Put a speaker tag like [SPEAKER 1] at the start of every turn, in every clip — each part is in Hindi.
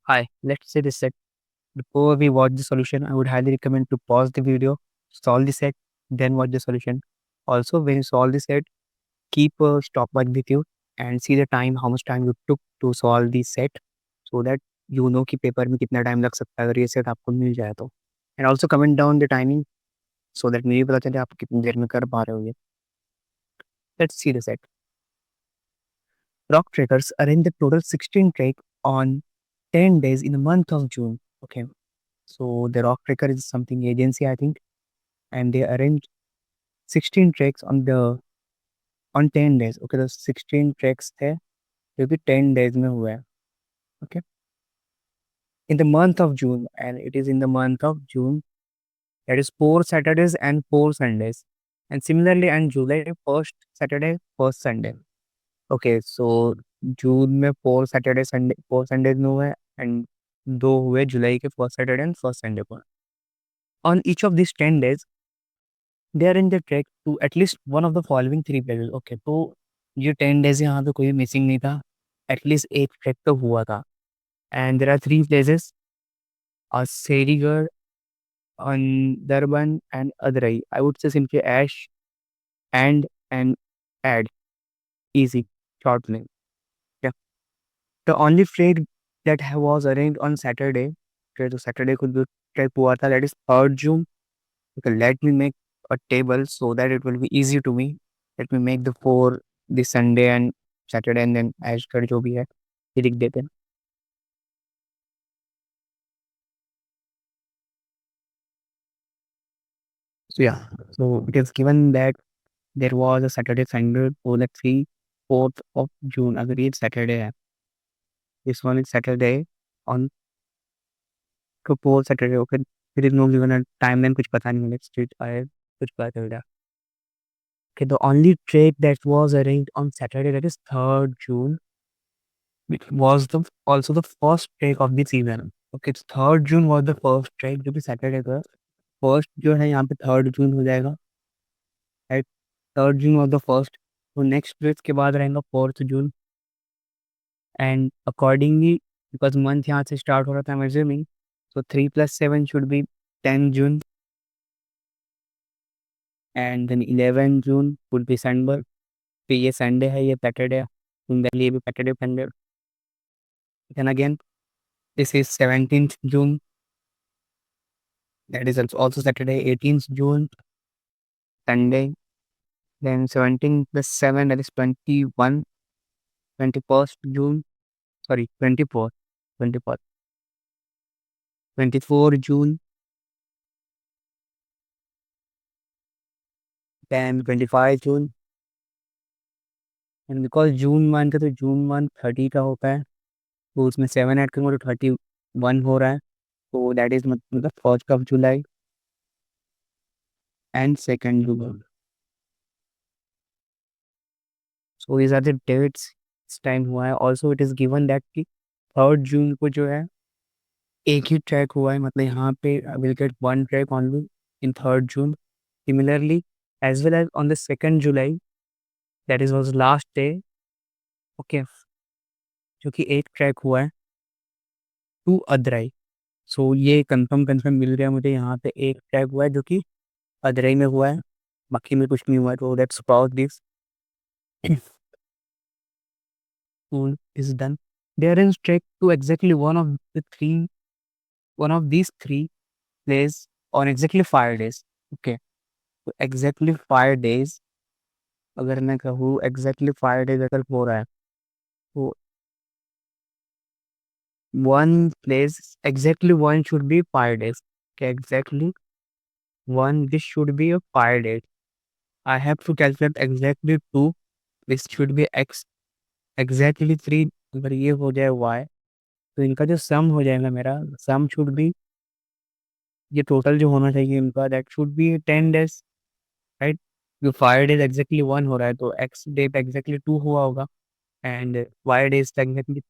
[SPEAKER 1] Hi, let's say this set. Before we watch the solution, I would highly recommend to pause the video, solve the set, then watch the solution. Also, when you solve the set, keep a stopwatch with you and see the time, how much time you took to solve the set, so that you know कि पेपर में कितना टाइम लग सकता है अगर ये सेट आपको मिल जाए तो. And also comment down the timing so that मुझे भी पता चले आप कितनी देर में कर पा रहे हो ये. Let's see the set. Rock Trekkers arrange the total 16 trek on 10 days in the month of June. Okay. So the Rock Trekker is something agency, I think, and they arranged 16 treks on 10 days. Okay, the 16 treks थे जो कि 10 days में हुआ है. Okay, in the month of June, and it is in the month of June. That is 4 Saturdays and 4 Sundays, and similarly in July, first Saturday, first Sunday. Okay, so जून में 4 Saturday Sunday 4 Sundays में हुआ है and दो हुए जुलाई के first Saturday and first Sunday को. On each of these 10 days, they are in the trek to at least one of the following three places. Okay, तो ये 10 days यहाँ पे कोई मिसिंग नहीं था. एटलीस्ट एक ट्रैक तो हुआ था. And there are three places, Serigarh, Andarban and Adrai. I would say simply Ash and Ad. easy, short name. Yeah. The only trek that was arranged on Saturday, okay, तो सैटरडे को जो ट्रैक हुआ था, that is 3rd June. Okay, let me make a table so that it will be easy to me. Let me make the four, the Sunday and Saturday, and then ऐश कर जो भी है ये लिख देते हैं. So yeah, so it is given that there was a Saturday Sunday. So let's see, 4th of June. अगर ये Saturday है, this one is Saturday on तो 4th Saturday. Okay, it is no given a timeline. कुछ पता नहीं. Let's street आए कुछ पता चल रहा. Okay, the only trek that was arranged on Saturday, that is 3rd June, which was the also the first trek of the season. Okay, 3rd June was the first trek जो कि Saturday का फर्स्ट जो है यहाँ पे 3rd June हो जाएगा. Right, 3rd June was the first. तो नेक्स्ट ट्रेक के बाद रहेगा 4th June. And accordingly because month यहाँ से स्टार्ट हो रहा था, measuring, so 3 + 7 should be 10 June, and then 11 June would be Sunday. तो ये संडे है, ये सैटरडे है, ये भी Saturday Sunday. then again this is 17th June, that is also Saturday. 18th June, Sunday. Then 17 + 7, that is 21. 21st June, sorry, 24th. 24th. 24 June, then 25 June. And because June month है तो जून मंथ 30 का होता है, तो उसमें 7 ऐड करूँगा तो 31 हो रहा है. तो दैट इज मतलब 1st of July and 2nd July. So these are the dates इस टाइम हुआ है. Also it is given that कि 3rd June को जो है एक ही ट्रैक हुआ है, मतलब यहाँ पे will get one track only in 3rd June. Similarly as well as on the 2nd July, that is was last day. Okay, जो कि एक ट्रैक हुआ है टू अदराई. सो ये कंफर्म मिल गया मुझे, यहाँ पे एक ट्रैक हुआ है जो कि अदरई में हुआ है, बाकी में कुछ नहीं हुआ है. तो let's pause this. School is done. They arrange trek to exactly one of these three plays on exactly 5 days. Okay, तो exactly 5 days, अगर मैं कहूँ exactly 5 days अगर हो रहा है तो one place exactly one should be 5 days. Okay, exactly one, this should be a 5 days. I have to calculate exactly two. This should be x, exactly three. अगर ये हो जाए y, तो इनका जो सम हो जाएगा, मेरा सम शुड बी, ये टोटल जो होना चाहिए इनका, that should be 10 days. Right, जो 5 days एग्जैक्टली 1 हो रहा है तो एक्स डे पे एग्जैक्टली 2 हुआ होगा एंड वाई डेज पे एग्जैक्टली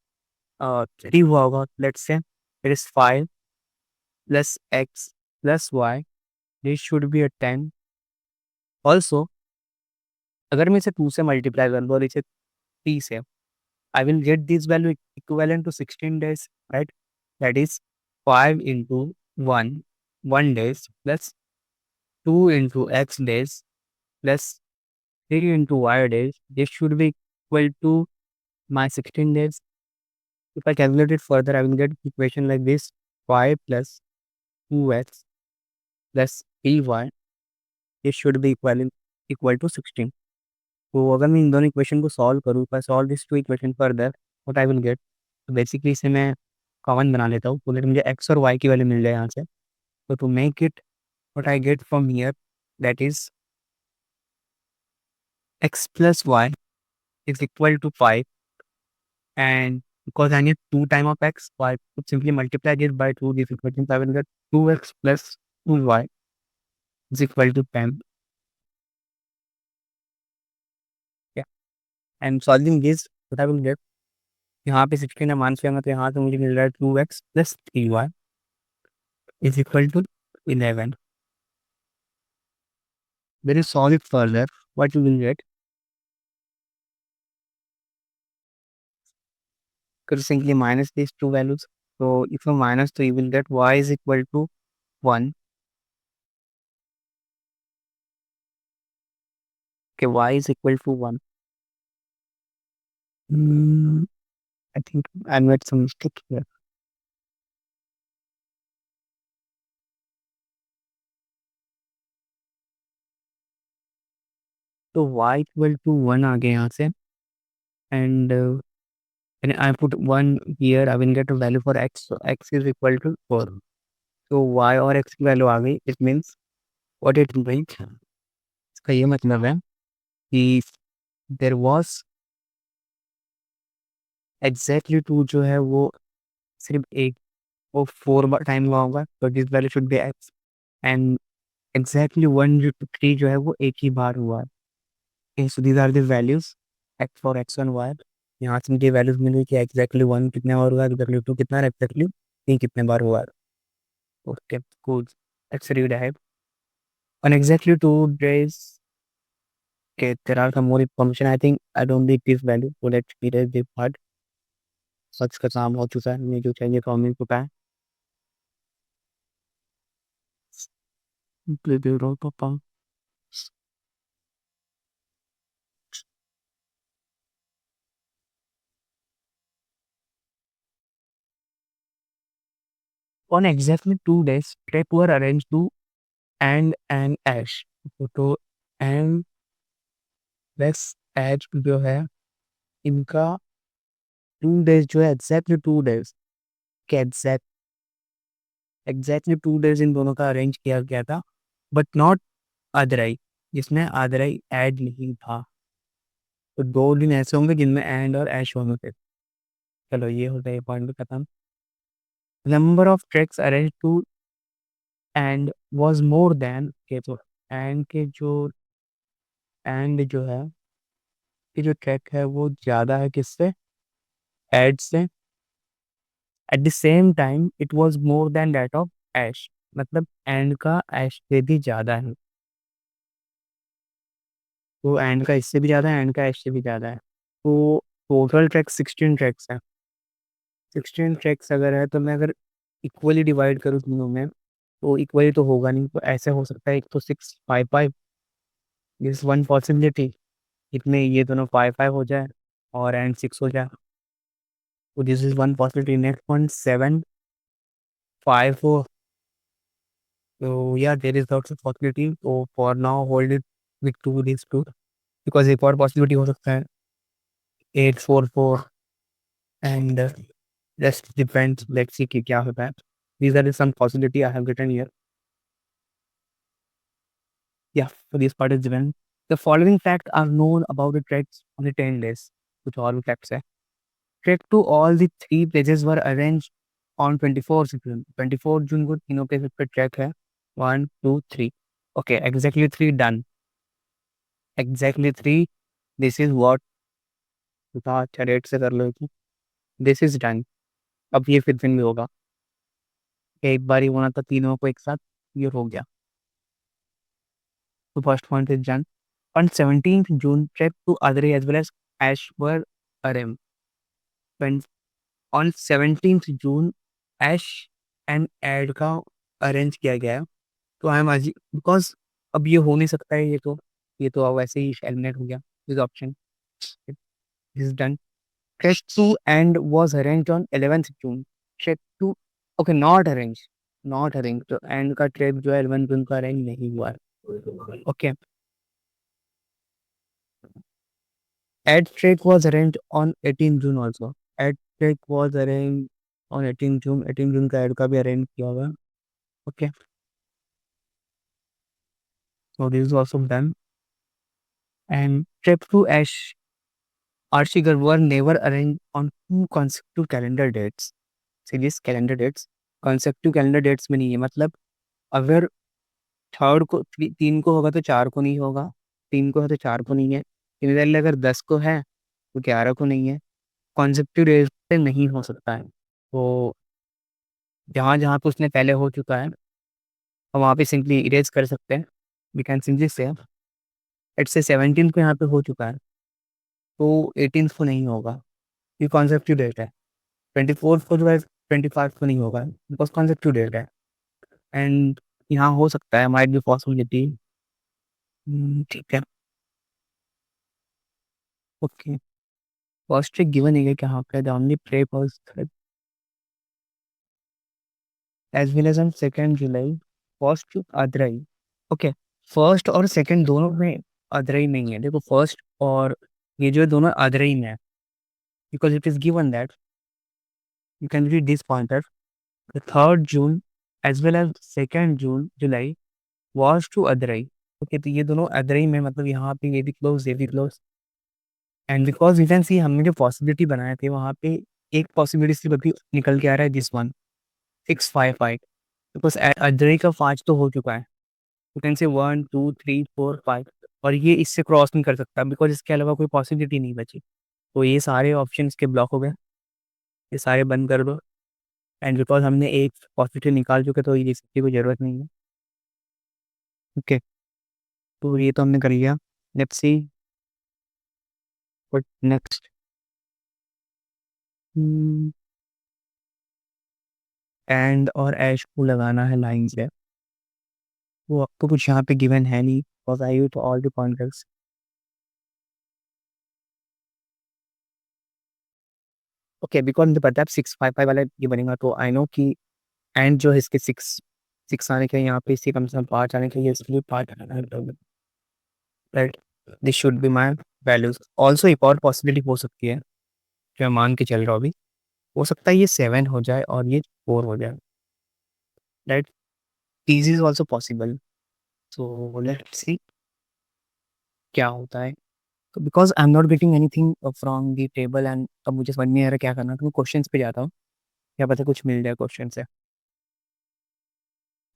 [SPEAKER 1] 3 हुआ होगा. Let's say it is 5 + x + y. This should be 10. Also अगर मैं इसे 2 से मल्टीप्लाई कर दूँ और इसे 3 से, I will get this value equivalent to 16 days, right? that is 5 into 1 days plus 2 into x days plus 3 into y days. This should be equal to my 16 days. If I calculate it further, I will get equation like this: 5 plus 2x plus 3y. This should be equal to 16. तो अगर मैं इन दोनों इक्वेशन को सॉल्व करूँ, if I solve this two equation further, what I will get? तो बेसिकली इसे मैं कॉमन बना लेता हूँ, तो लेट मुझे x और y की वैल्यू मिल जाए यहाँ से. तो to make it, what I get from here, that is x plus y is equal to 5, and because I need 2 time of x, so I could simply multiply this by 2, this equation, so I will get 2x plus 2y is equal to 10. Yeah. And solving this, what I will get, यहाँ पे 16 है, मान से आऊंगा तो यहाँ से मुझे मिल रहा है 2x plus 3y is equal to 11. When you solve it further, what you will get? Could simply minus these two values. So if you minus 2, you will get y is equal to 1. Okay, y is equal to 1. I think I made some mistake here. तो y equal to 1 आ गया यहाँ से, and when I put 1 here, I will get a value for x. So x is equal to 4. So y और x की वैल्यू आ गई. It means what it means, इसका ये मतलब है कि there was exactly 2 जो है वो सिर्फ एक वो 4 टाइम हुआ होगा, तो this value should be x, and exactly 1 जो 3 जो है वो एक ही बार हुआ है. So these are the values x for x and y. यहाँ से मुझे वैल्यूज मिली कि exactly 1 कितने बार हुआ है, exactly 2 कितना है, exactly 3 कितने बार हुआ है. Okay, cool. Let's read ahead. On exactly 2 days, okay, there are some more information. I think I don't need this value, so let's read this part. सच का काम हो चुका है, मुझे जो चाहिए तो मिल चुका है. पापा. On exactly 2 days, trip were arranged to and ash. तो and लेट्स एच जो है इनका 2 डेज जो है एग्जैक्टली 2 डेज के एग्जैक्टली 2 डेज इन दोनों का अरेंज किया गया था, बट नॉट अदराई, जिसमें अदराई ऐड नहीं था. तो 2 दिन ऐसे होंगे जिनमें एंड और ऐश होंगे थे. चलो ये हो गया पॉइंट खत्म. Number of tracks arrange to and was more than के, तो एंड के जो एंड जो है कि जो ट्रैक है वो ज़्यादा है किससे, ऐड से. At the same time it was more than that of Ash, मतलब एंड का ऐश से भी ज़्यादा है. तो एंड का इससे भी ज़्यादा है, एंड का ऐश से भी ज़्यादा है. तो टोटल ट्रैक्स 16 ट्रैक्स हैं. 16 ट्रैक्स अगर है तो मैं अगर इक्वली डिवाइड करूँ तीनों में, तो इक्वली तो होगा नहीं. तो ऐसे हो सकता है, एक तो 6 5 5, दिस वन पॉसिबिलिटी. इतने ये दोनों 5 5 हो जाए और एंड 6 हो जाए. So this is one possibility. Next one, 7 5 4. So yeah, there is lots of possibility. So for now, hold it with these two, because एक और possibility हो सकता है 8 4 4, and rest depends. Let's see कि क्या होता है. These are the some possibility I have written here. Yeah, so this part is given. The following facts are known about the treks on the 10 days. कुछ और भी facts है. Trek to all the 3 places were arranged on 24th June. 24 जून को तीनों प्लेसेस पे ट्रैक है. 1 2 3. Okay, exactly 3 done. Exactly 3. This is what. अच्छा रेट से कर लो. This is done. अब ये फिर दिन भी होगा. एक बार ही होना था तीनों को एक साथ, ये हो गया. तो first point is done. On 17th June, trek to Adre as well as Ashwar Aram. When on 17th June, Ash and Ed का अरेंज किया गया है। तो आई एम बिकॉज अब ये हो नहीं सकता है, ये तो अब वैसे ही एलिमिनेट हो गया, this option is done. Track to and was arranged on 11th June। Track to, okay, not arrange to and का ट्रिप जो है 11 जून का अरेंज नहीं हुआ है। Okay, Ed track was arranged on 18 June also। Ed track was arranged on 18 June। 18 जून का एड का भी अरेंज किया हुआ है। Okay, so this is also done। and trip to Ash Archigar were never arranged on two consecutive calendar dates। Series calendar dates consecutive calendar dates में नहीं है, मतलब अगर थर्ड को 3 को होगा तो 4 को नहीं होगा, 3 को है तो 4 को नहीं है, सिमिलरली अगर 10 को है तो 11 को नहीं है। कॉन्सेप्टिव डेज पे नहीं हो सकता है। तो जहाँ जहाँ पे उसने पहले हो चुका है हम वहाँ पे सिंपली इरेज कर सकते हैं। वी कैन सिंपली से इट्स से 17 को यहाँ पे हो चुका है, तो 18 को नहीं होगा, ये कॉन्सेप्टिव डेट है। 24 को जो है 25 को नहीं होगा, बिकॉज कॉन्सेप्टिव डेट है। एंड यहाँ हो सकता है, माइट बी पॉसिबिलिटी। ठीक है, ओके। फर्स्ट ट्रिक गिवन है कि हाँ पे the only play was as well as on 2 July first to Adrai. Okay, first और सेकंड दोनों में अदरई नहीं है। देखो फर्स्ट और ये जो है दोनों अदरई में है, because it is given that you can read this pointer the 3 June as well as 2 June July was to Adrai. Okay, तो ये दोनों अदरई में, मतलब यहाँ पे ये भी क्लोज, ये भी close. And because you can see हमने जो पॉसिबिलिटी बनाए थे वहाँ पे एक पॉसिबिलिटी सिर्फ अभी निकल के आ रहा है, दिस वन 655। बिकॉज अदरई का 5 तो हो चुका है, यू कैन से 1 2 3 4 5, और ये इससे क्रॉस नहीं कर सकता बिकॉज इसके अलावा कोई पॉसिबिलिटी नहीं बची। तो ये सारे ऑप्शन के ब्लॉक हो गए, ये सारे बंद कर दो। एंड बिकॉज हमने एक पॉसिबिलिटी निकाल चुके तो ये इसकी कोई ज़रूरत नहीं है। ओके, तो ये तो हमने कर लिया। Let's see what next. And और ऐश को लगाना है लाइन से, वो आपको कुछ यहाँ पे गिवन है नहीं, because I to all the context. Okay, because मुझे पता है 655 वाला ये बनेगा, तो आई नो कि एंड जो है इसके 6 आने के लिए यहाँ पे इसके कम से कम 5 आने के लिए इसके लिए 5 right. This should be my values. Also एक और पॉसिबिलिटी हो सकती है जो मैं मान के चल रहा हूँ अभी, हो सकता है ये 7 हो जाए और ये 4 हो जाए, right. This is also possible. So let's see क्या होता है। तो because I am not getting anything from the table and अब मुझे समझ नहीं आ रहा क्या करना, तो मैं क्वेश्चंस पे जाता हूँ, क्या पता कुछ मिल जाए क्वेश्चन से।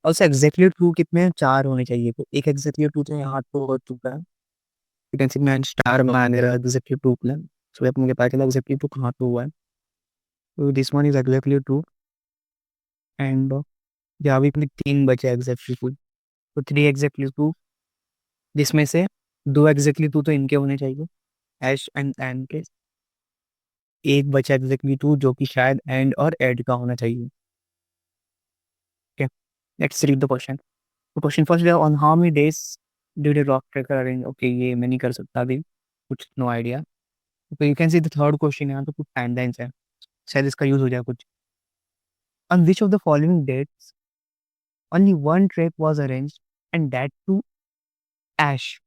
[SPEAKER 1] ऑल्सो एग्जैक्टली ट्रू कितने हैं? 4 होने चाहिए, तो एक एग्जैक्टली ट्रू तो यहाँ तो हो चुका है। यू कैन सी मैं स्टार मान रहा एग्जैक्टली ट्रू प्लान, सो अब मुझे पता चला एग्जैक्टली ट्रू कहाँ पे हुआ है। तो this one is exactly true. And यहाँ भी अपने 3 बचे एग्जैक्टली ट्रू, तो 3 एग्जैक्टली ट्रू, जिसमें से 2 एग्जैक्टली ट्रू तो इनके होने चाहिए, ऐश एंड एन के। एक बचा एग्जैक्टली ट्रू जो कि शायद एंड और एड का होना चाहिए। Okay, let's read the question. Question first on how many days did rock tracker arrange. Okay, ये मैं नहीं कर सकता अभी, कुछ नो आइडिया। तो you can see the third question, यहाँ तो कुछ टाइमलाइंस है, शायद इसका यूज हो जाए कुछ। On which of the following dates only one track was arranged and that to Ash.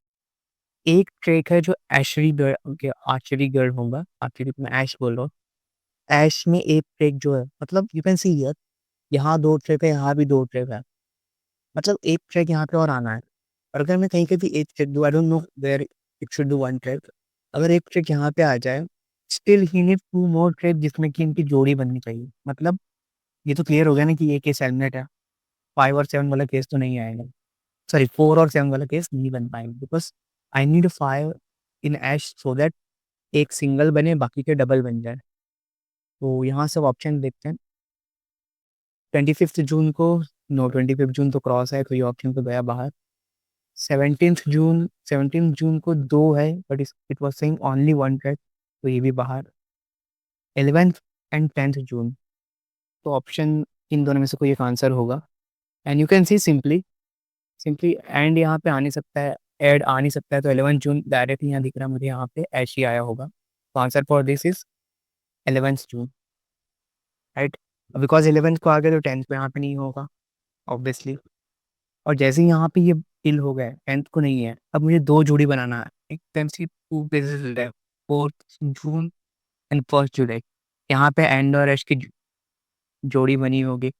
[SPEAKER 1] एक ट्रैक है जो एशरी गर्ल के आर्चरी गर्ल होगा, आखिरी मैं ऐश बोल रहा हूँ। ऐश में एक ट्रैक जो है, मतलब यू कैन सी हियर, यहाँ 2 ट्रैक है, यहाँ भी 2 ट्रैक है, मतलब एक ट्रैक यहाँ पे और आना है। और अगर मैं कहीं पे भी एक ट्रैक दूँ, I don't know where it should do one track, अगर एक ट्रैक यहाँ पे आ जाए, still he need 2 more track जिसमें कि इनकी जोड़ी बननी चाहिए। मतलब ये तो क्लियर हो गया ना कि ये केस एलिमिनेट है, 5 और 7 वाला केस तो नहीं आएगा, सॉरी 4 और 7 वाला केस नहीं बन पाएंगे, because I need 5 in Ash so that एक सिंगल बने बाकी के डबल बन जाए। तो यहाँ से ऑप्शन देखते हैं। 25 जून को, नो 25 जून तो क्रॉस है, तो ये ऑप्शन तो गया बाहर। 17 जून को 2 है, but it was saying only one track, तो ये भी बाहर। 11th एंड 10th जून, तो ऑप्शन इन दोनों में से कोई एक आंसर होगा। And you can see simply simply and यहाँ पे आ नहीं सकता है, एड आ नहीं सकता है, तो 11 जून डायरेक्टली यहाँ दिख रहा है मुझे, यहाँ पे ऐश ही आया होगा। तो answer for this is 11 June, right. Because 11th को आ गया तो 10th को यहाँ पे नहीं होगा ऑब्वियसली। और जैसे ही यहाँ पे ये फिल हो गया 10th को नहीं है, अब मुझे दो जोड़ी बनाना है। एक टाइम से टू प्लेसेस है, 4th जून एंड 1st जुलाई। यहाँ पे एंड और एश की जोड़ी बनी होगी,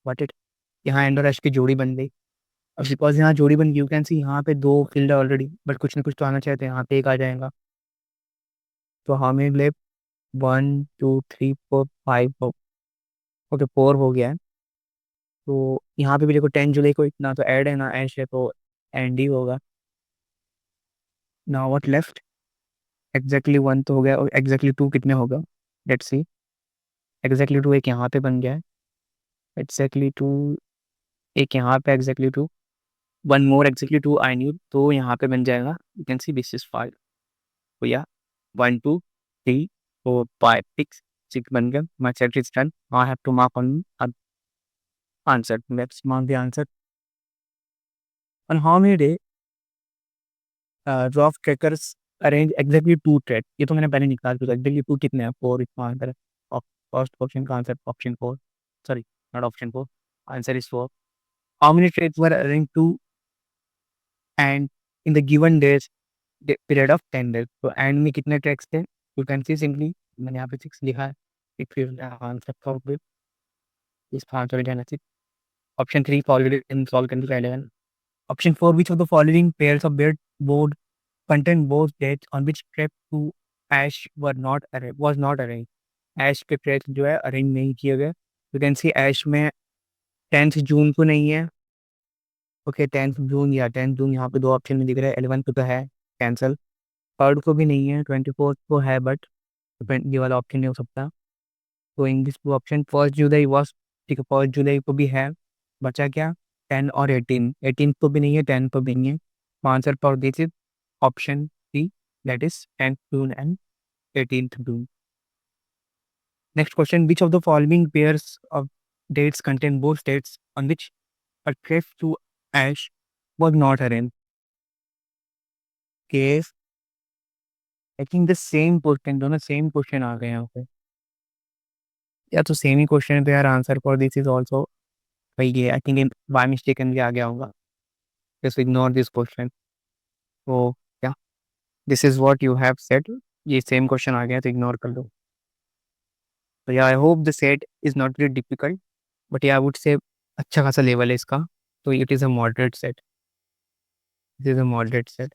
[SPEAKER 1] वॉट इट, यहाँ एंड और एश की जोड़ी बन गई। अब बिकॉज यहाँ जोड़ी बन गई, यू कैन सी यहाँ पे दो फील्ड है ऑलरेडी, बट कुछ ना कुछ तो आना चाहिए, तो यहाँ पे एक आ जाएगा। तो हमें ले 1 2 3 4 5, ओके 4 हो गया है। तो यहाँ पे भी देखो 10 जुलाई को इतना तो ऐड है ना, ऐश है तो एंड ही होगा। नाउ व्हाट लेफ्ट, एग्जैक्टली 1 तो हो गया, और एग्जैक्टली 2 कितने होगा, लेट्स सी। एग्जैक्टली 2 एक यहाँ पे बन गया है, एग्जैक्टली 2 एक यहाँ पे, exactly 2 one more exactly 2 I knew, तो यहाँ पे बन जाएगा। You can see this is 5। तो या 1 2 3 4 5 6 बन गया। My set is done, I have to mark on answer, let's mark the answer. On how many day drop trackers arrange exactly 2 track, ये तो मैंने पहले निकाल दिया। एग्जैक्टली 2 कितने हैं, 4 इसका आंसर है। फर्स्ट क्वेश्चन का answer option 4, sorry not option 4, answer is 4। How many tracks were arrange to and in the given days period of 10 days, तो एंड में कितने ट्रैक्स थे, यू कैन सी सिंपली, मैंने यहाँ पे 6 लिखा है। एक फिर आंसर सॉल्व विद इसका आंसर हो जाना चाहिए। ऑप्शन 3 ऑलरेडी इन सॉल्व करने का 11। Option 4 which of the following pairs of bed board content both dates on which trip to Ash were not arrange was not arrange, Ash के ट्रैक जो है अरेंज नहीं किए गए। यू कैन सी ऐश में 10th जून को नहीं है, ओके 10th जून, या 10th जून यहाँ पे दो ऑप्शन में दिख रहा है, 11th को तो है कैंसिल, 3rd को भी नहीं है, 24th को है बट ये वाला ऑप्शन नहीं हो सकता। तो इंग्लिश को ऑप्शन 1st जुलाई वॉज, ठीक है 1st जुलाई को भी है, बचा क्या 10 और 18 को भी नहीं है, 10 को भी नहीं है। Answer for this is option C, that is 10th June and 18th June। Next question, which of the following pairs of dates contain both dates on which a trip to Ash was not arranged? Case, I think the same question, दोनों सेम क्वेश्चन आ गए यहाँ पे, या तो सेम ही क्वेश्चन है, तो यार answer for this is also वही है। आई थिंक बाय मिस्टेक भी आ गया होगा, जस्ट इग्नोर दिस क्वेश्चन। तो क्या, this is what you have said, ये सेम क्वेश्चन आ गया तो इग्नोर कर दो। तो या I hope the set is not very difficult, but या आई वुड से अच्छा खासा लेवल है इसका, तो it is a moderate set, it is a moderate set.